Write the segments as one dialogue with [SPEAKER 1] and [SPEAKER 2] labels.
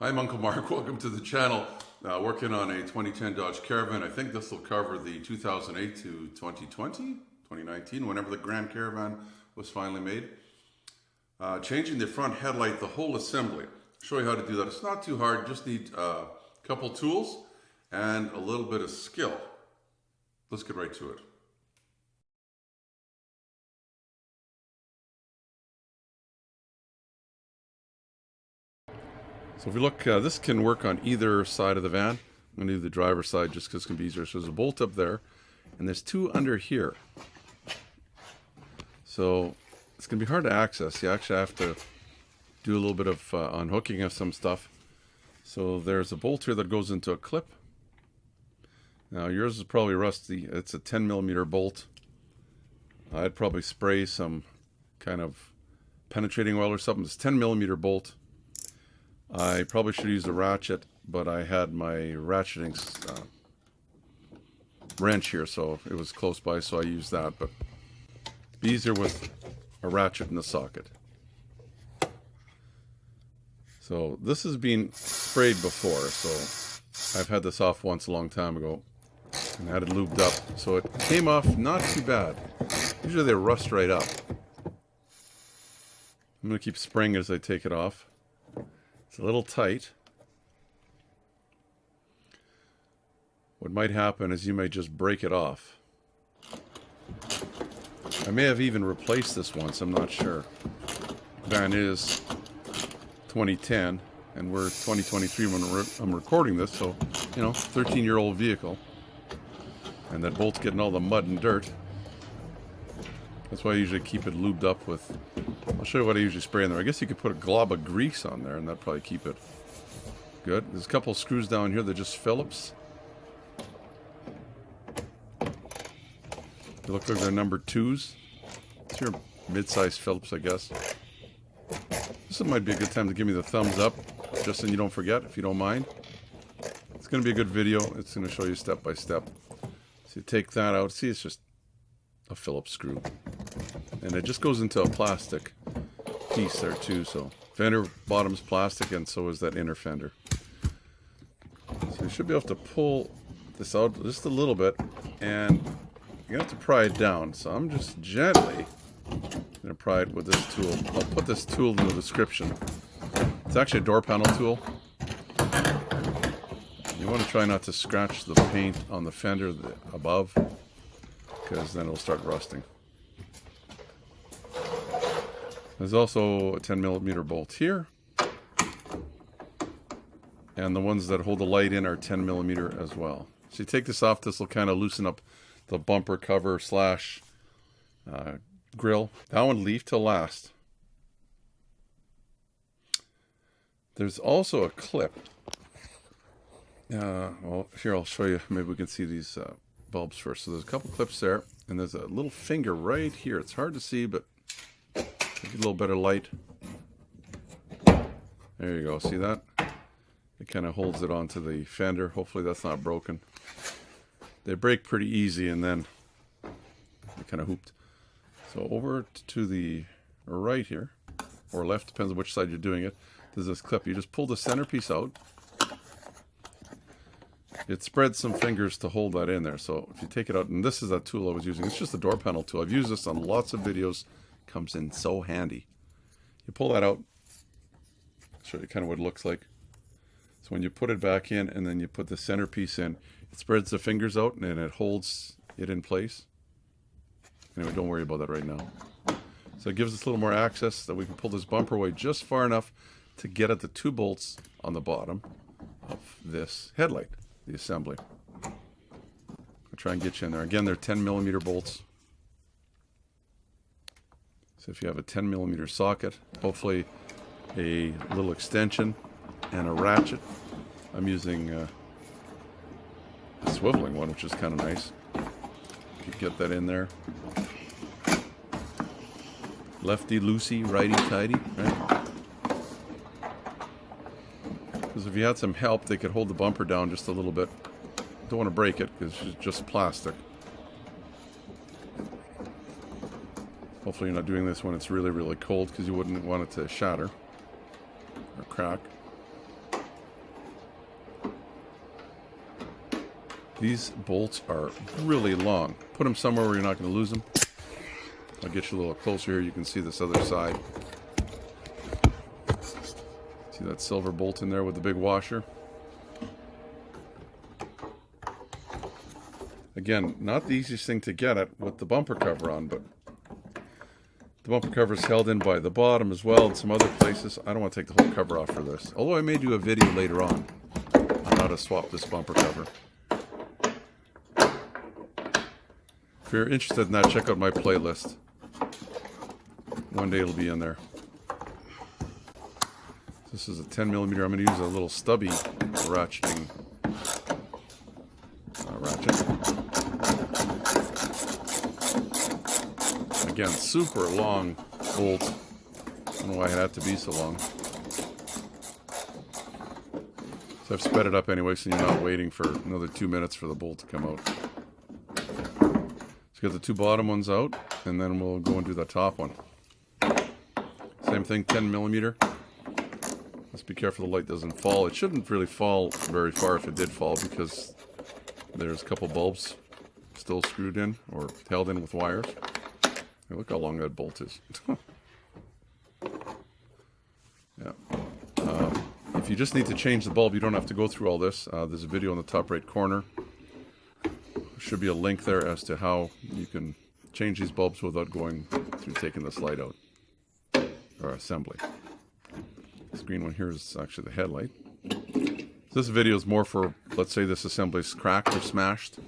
[SPEAKER 1] Hi, I'm Uncle Mark. Welcome to the channel. Working on a 2010 Dodge Caravan. I think this will cover the 2008 to 2020, 2019, whenever the Grand Caravan was finally made. Changing the front headlight, the whole assembly. Show you how to do that. It's not too hard. Just need a couple tools and a little bit of skill. Let's get right to it. So if you look, this can work on either side of the van. I'm going to do the driver's side just because it's going to be easier. So there's a bolt up there, and there's two under here. So it's going to be hard to access. You actually have to do a little bit of unhooking of some stuff. So there's a bolt here that goes into a clip. Now yours is probably rusty. It's a 10mm bolt. I'd probably spray some kind of penetrating oil or something. It's a 10mm bolt. I probably should use a ratchet, but I had my ratcheting wrench here, so it was close by, so I used that. But it'd be easier with a ratchet in the socket. So this has been sprayed before, so I've had this off once a long time ago and had it lubed up, so it came off not too bad. Usually they rust right up. I'm going to keep spraying as I take it off. It's a little tight. What might happen is you may just break it off. I may have even replaced this once, I'm not sure. Van is 2010 and we're 2023 when I'm recording this, so, you know, 13-year-old vehicle. And that bolt's getting all the mud and dirt. That's why I usually keep it lubed up with... I'll show you what I usually spray in there. I guess you could put a glob of grease on there and that'd probably keep it good. There's a couple of screws down here. They're just Phillips. They look like they're number 2s. It's your mid-size Phillips, I guess. This might be a good time to give me the thumbs up, just so you don't forget, if you don't mind. It's going to be a good video. It's going to show you step by step. So you take that out. See, it's just a Phillips screw. And it just goes into a plastic piece there too. So fender bottom's plastic, and so is that inner fender. So you should be able to pull this out just a little bit, and you have to pry it down. So I'm just gently gonna pry it with this tool. I'll put this tool in the description. It's actually a door panel tool. You want to try not to scratch the paint on the fender above, because then it'll start rusting. There's also a 10mm bolt here. And the ones that hold the light in are 10mm as well. So you take this off, this will kind of loosen up the bumper cover slash grill. That one leave till last. There's also a clip. Well, here I'll show you. Maybe we can see these bulbs first. So there's a couple clips there, and there's a little finger right here. It's hard to see, but get a little better light. There you go. See that? It kind of holds it onto the fender. Hopefully that's not broken. They break pretty easy, and then they kind of hooped. So over to the right here, or left, depends on which side you're doing it. There's this clip. You just pull the centerpiece out. It spreads some fingers to hold that in there. So if you take it out, and this is that tool I was using. It's just a door panel tool. I've used this on lots of videos. Comes in so handy. You pull that out. I'll show you kind of what it looks like. So when you put it back in and then you put the centerpiece in, it spreads the fingers out and it holds it in place. Anyway, don't worry about that right now. So it gives us a little more access that we can pull this bumper away just far enough to get at the 2 bolts on the bottom of this headlight, the assembly. I'll try and get you in there. Again, they're 10mm bolts. So if you have a 10mm socket, hopefully a little extension and a ratchet. I'm using a swiveling one, which is kind of nice. You get that in there. Lefty loosey, righty tighty, right? Because if you had some help, they could hold the bumper down just a little bit. Don't want to break it because it's just plastic. Hopefully you're not doing this when it's really, really cold, because you wouldn't want it to shatter or crack. These bolts are really long. Put them somewhere where you're not going to lose them. I'll get you a little closer here. You can see this other side. See that silver bolt in there with the big washer? Again, not the easiest thing to get at with the bumper cover on, but the bumper cover is held in by the bottom as well and some other places. I don't want to take the whole cover off for this. Although I may do a video later on how to swap this bumper cover. If you're interested in that, check out my playlist. One day it'll be in there. This is a 10mm. I'm going to use a little stubby ratcheting ratchet. Again, super long bolt. I don't know why it had to be so long. So I've sped it up anyway, so you're not waiting for another 2 minutes for the bolt to come out. So get the two bottom ones out, and then we'll go and do the top one. Same thing, 10mm. Let's be careful the light doesn't fall. It shouldn't really fall very far if it did fall, because there's a couple bulbs still screwed in or held in with wires. Hey, look how long that bolt is. Yeah. If you just need to change the bulb, you don't have to go through all this. There's a video in the top right corner. There should be a link there as to how you can change these bulbs without going through taking this light out. Or assembly. This green one here is actually the headlight. This video is more for, let's say this assembly is cracked or smashed.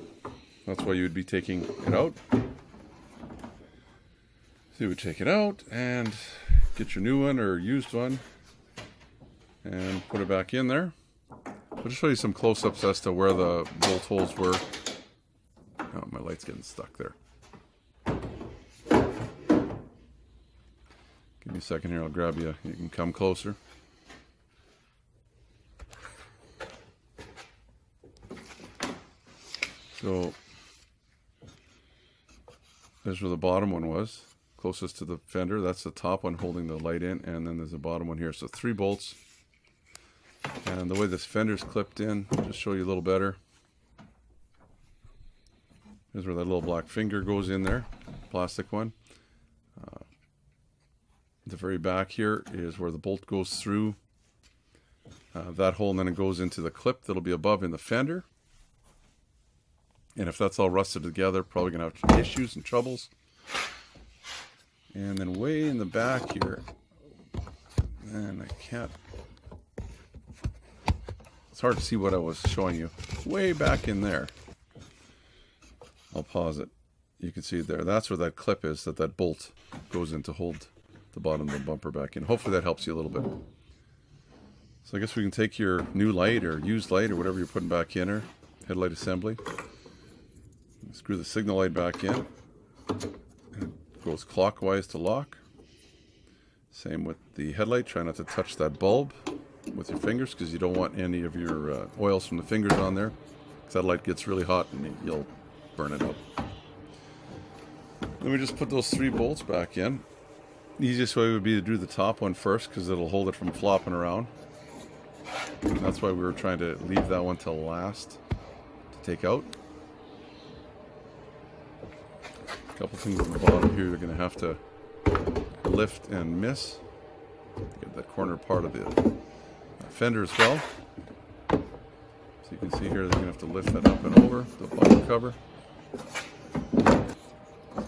[SPEAKER 1] That's why you would be taking it out. So you would take it out and get your new one or used one and put it back in there. I'll just show you some close-ups as to where the bolt holes were. Oh, my light's getting stuck there. Give me a second here, I'll grab you. You can come closer. So, there's where the bottom one was, closest to the fender. That's the top one holding the light in, and then there's a bottom one here. So 3 bolts. And the way this fender's clipped in, I'll just show you a little better. Here's where that little black finger goes in there, plastic one. The very back here is where the bolt goes through that hole, and then it goes into the clip that'll be above in the fender. And if that's all rusted together, probably going to have issues and troubles. And then way in the back here, and I can't, it's hard to see what I was showing you. Way back in there, I'll pause it. You can see it there. That's where that clip is, that bolt goes in to hold the bottom of the bumper back in. Hopefully that helps you a little bit. So I guess we can take your new light or used light or whatever you're putting back in her, headlight assembly. Screw the signal light back in. It goes clockwise to lock. Same with the headlight. Try not to touch that bulb with your fingers because you don't want any of your oils from the fingers on there. Because that light gets really hot and you'll burn it up. Then we just put those 3 bolts back in. The easiest way would be to do the top one first because it'll hold it from flopping around. And that's why we were trying to leave that one till last to take out. A couple things on the bottom here you're going to have to lift and miss. Get that corner part of the fender as well. So you can see here you're going to have to lift that up and over the bumper cover.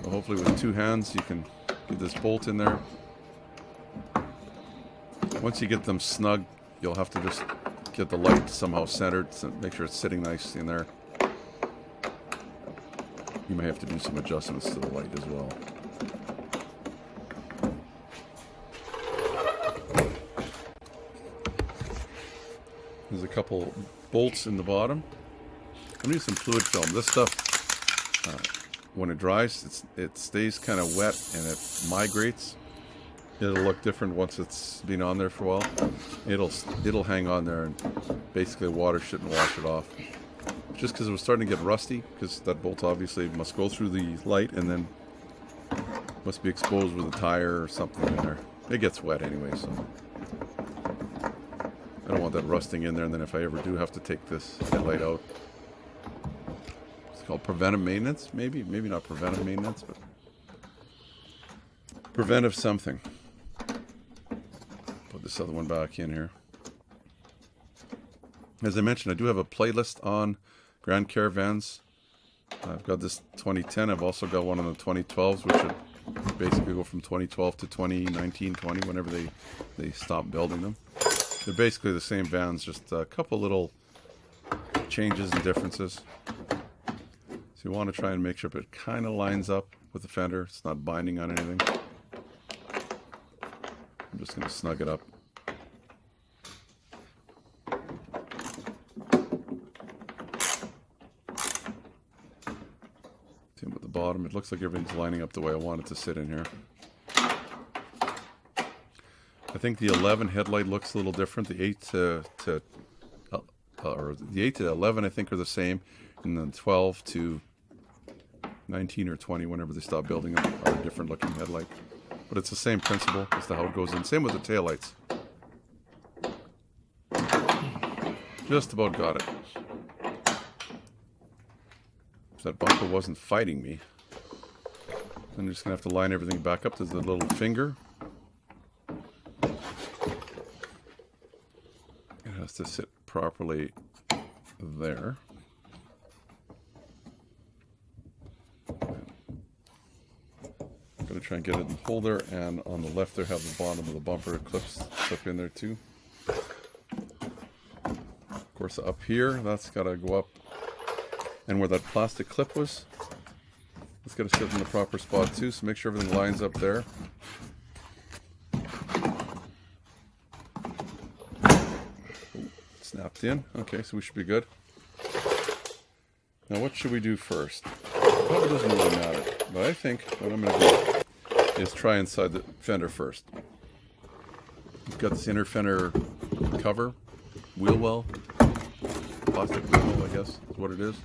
[SPEAKER 1] So hopefully with 2 hands you can get this bolt in there. Once you get them snug, you'll have to just get the light somehow centered, so make sure it's sitting nice in there. You may have to do some adjustments to the light as well. There's a couple bolts in the bottom. I'm going to use some fluid film. This stuff, when it dries, it stays kind of wet and it migrates. It'll look different once it's been on there for a while. It'll hang on there and basically water shouldn't wash it off. Just because it was starting to get rusty, because that bolt obviously must go through the light and then must be exposed with a tire or something in there. It gets wet anyway, so I don't want that rusting in there, and then if I ever do have to take this headlight out, called preventive maintenance, maybe not preventive maintenance, but preventive something. Put this other one back in here. As I mentioned, I do have a playlist on Grand Caravans. I've got this 2010. I've also got one on the 2012s, which would basically go from 2012 to 2019, 20, whenever they stop building them. They're basically the same vans, just a couple little changes and differences. So you want to try and make sure it kind of lines up with the fender. It's not binding on anything. I'm just going to snug it up. Same with the bottom. It looks like everything's lining up the way I want it to sit in here. I think the 11 headlight looks a little different. The 8 or the 8 to 11 I think are the same, and then 12 to 19 or 20, whenever they stop building them, are a different looking headlight. But it's the same principle as to how it goes in. Same with the taillights. Just about got it. If that bumper wasn't fighting me, then I'm just going to have to line everything back up to the little finger. It has to sit properly there. I'm going to try and get it in holder, and on the left there have the bottom of the bumper clips clip in there too. Of course up here, that's got to go up, and where that plastic clip was, it's got to sit in the proper spot too, so make sure everything lines up there. Snapped in. Okay, so we should be good. Now what should we do first? Probably doesn't really matter, but I think what I'm going to do is try inside the fender first. We've got this inner fender cover, wheel well, plastic wheel well, I guess is what it is.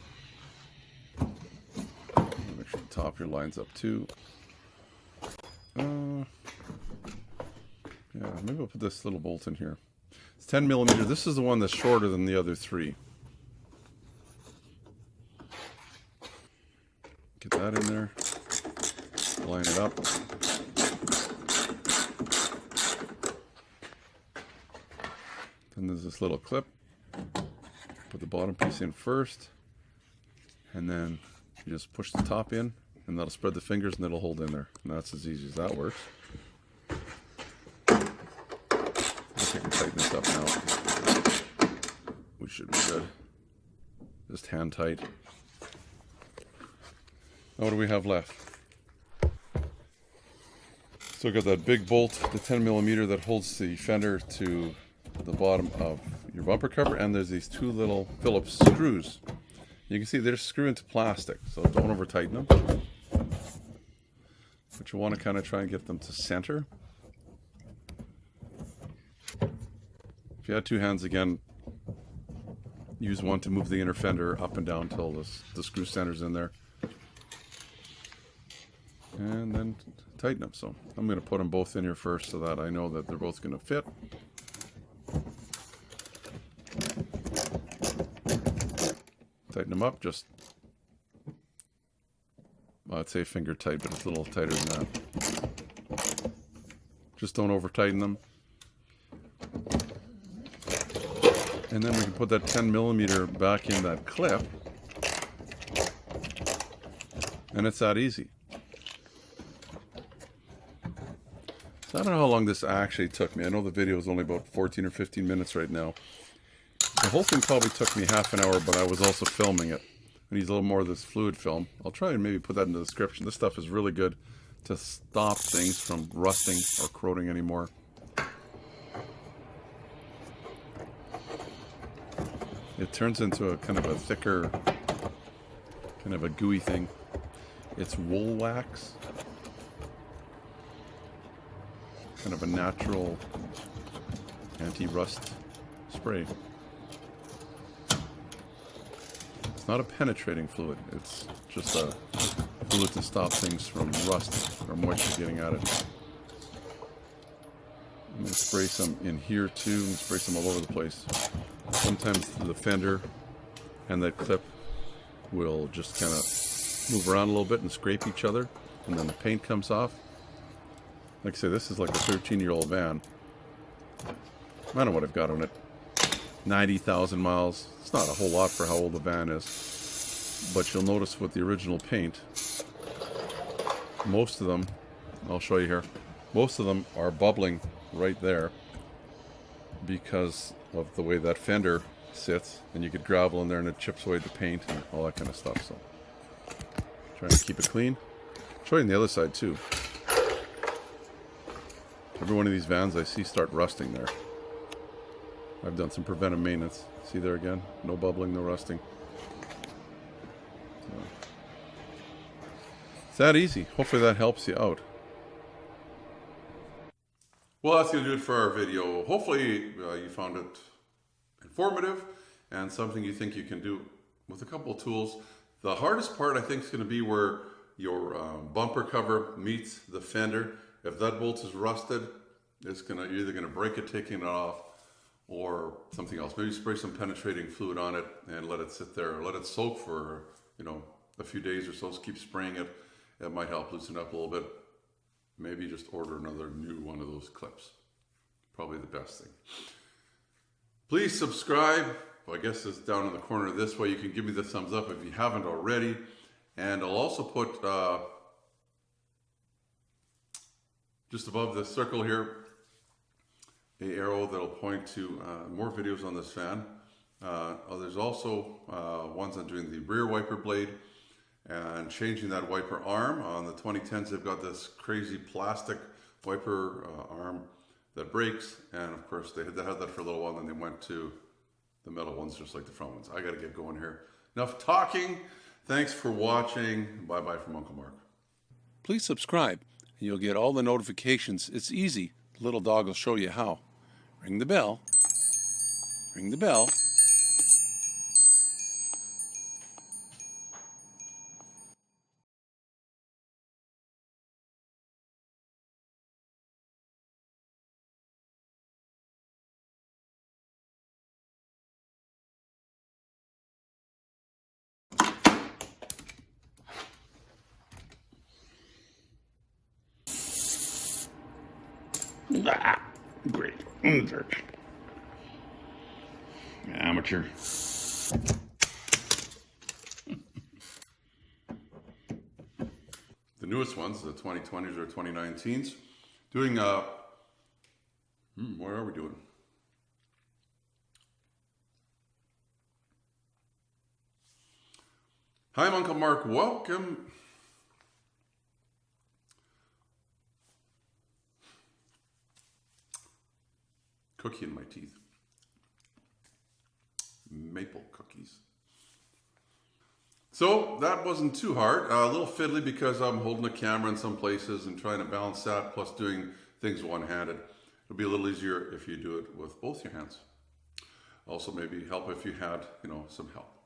[SPEAKER 1] Make sure the top here lines up too. Yeah, maybe I'll put this little bolt in here. It's 10 millimeter. This is the one that's shorter than the other three. Get that in there. Line it up. Then there's this little clip. Put the bottom piece in first. And then you just push the top in, and that'll spread the fingers and it'll hold in there. And that's as easy as that works. I can tighten this up now. We should be good. Just hand tight. Now what do we have left? Still got that big bolt, the 10 millimeter that holds the fender to the bottom of your bumper cover, and there's these two little Phillips screws. You can see they're screwed into plastic, so don't over tighten them. But you want to kind of try and get them to center. If you had two hands, again, use one to move the inner fender up and down until the screw center's in there. And then tighten them. So I'm going to put them both in here first so that I know that they're both going to fit. Tighten them up, just, well, I'd say finger tight, but it's a little tighter than that. Just don't over tighten them. And then we can put that 10 millimeter back in that clip. And it's that easy. So I don't know how long this actually took me. I know the video is only about 14 or 15 minutes right now. The whole thing probably took me half an hour, but I was also filming it. I need a little more of this fluid film. I'll try and maybe put that in the description. This stuff is really good to stop things from rusting or corroding anymore. It turns into a kind of a thicker, kind of a gooey thing. It's wool wax. Kind of a natural anti-rust spray. It's not a penetrating fluid. It's just a fluid to stop things from rust or moisture getting at it. I'm going to spray some in here too, and spray some all over the place. Sometimes the fender and that clip will just kind of move around a little bit and scrape each other, and then the paint comes off. Like I say, this is like a 13-year-old van. I don't know what I've got on it. 90,000 miles. It's not a whole lot for how old the van is. But you'll notice with the original paint, most of them, I'll show you here, most of them are bubbling right there because of the way that fender sits. And you get gravel in there and it chips away the paint and all that kind of stuff. So trying to keep it clean. I'll show you on the other side too. Every one of these vans I see start rusting there. I've done some preventive maintenance. See there again? No bubbling, no rusting. So, it's that easy. Hopefully that helps you out. Well, that's going to do it for our video. Hopefully you found it informative and something you think you can do with a couple of tools. The hardest part I think is going to be where your bumper cover meets the fender. If that bolt is rusted, it's you're either going to break it taking it off or something else. Maybe spray some penetrating fluid on it and let it sit there, or let it soak for, you know, a few days or so. Just keep spraying it. It might help loosen up a little bit. Maybe just order another new one of those clips. Probably the best thing. Please subscribe. Well, I guess it's down in the corner this way. You can give me the thumbs up if you haven't already. And I'll also put just above the circle here an arrow that'll point to more videos on this fan. There's also ones on doing the rear wiper blade and changing that wiper arm. On the 2010s, they've got this crazy plastic wiper arm that breaks, and of course they had that for a little while, and then they went to the metal ones just like the front ones. I gotta get going here. Enough talking. Thanks for watching. Bye-bye from Uncle Mark. Please subscribe. You'll get all the notifications. It's easy. The little dog will show you how. Ring the bell. Ring the bell. Ah, great. Amateur. The newest ones, the 2020s or 2019s, doing what are we doing? Hi, I'm Uncle Mark. Welcome. Cookie in my teeth. Maple cookies. So that wasn't too hard. A little fiddly because I'm holding a camera in some places and trying to balance that, plus doing things one-handed. It'll be a little easier if you do it with both your hands. Also, maybe help if you had, some help.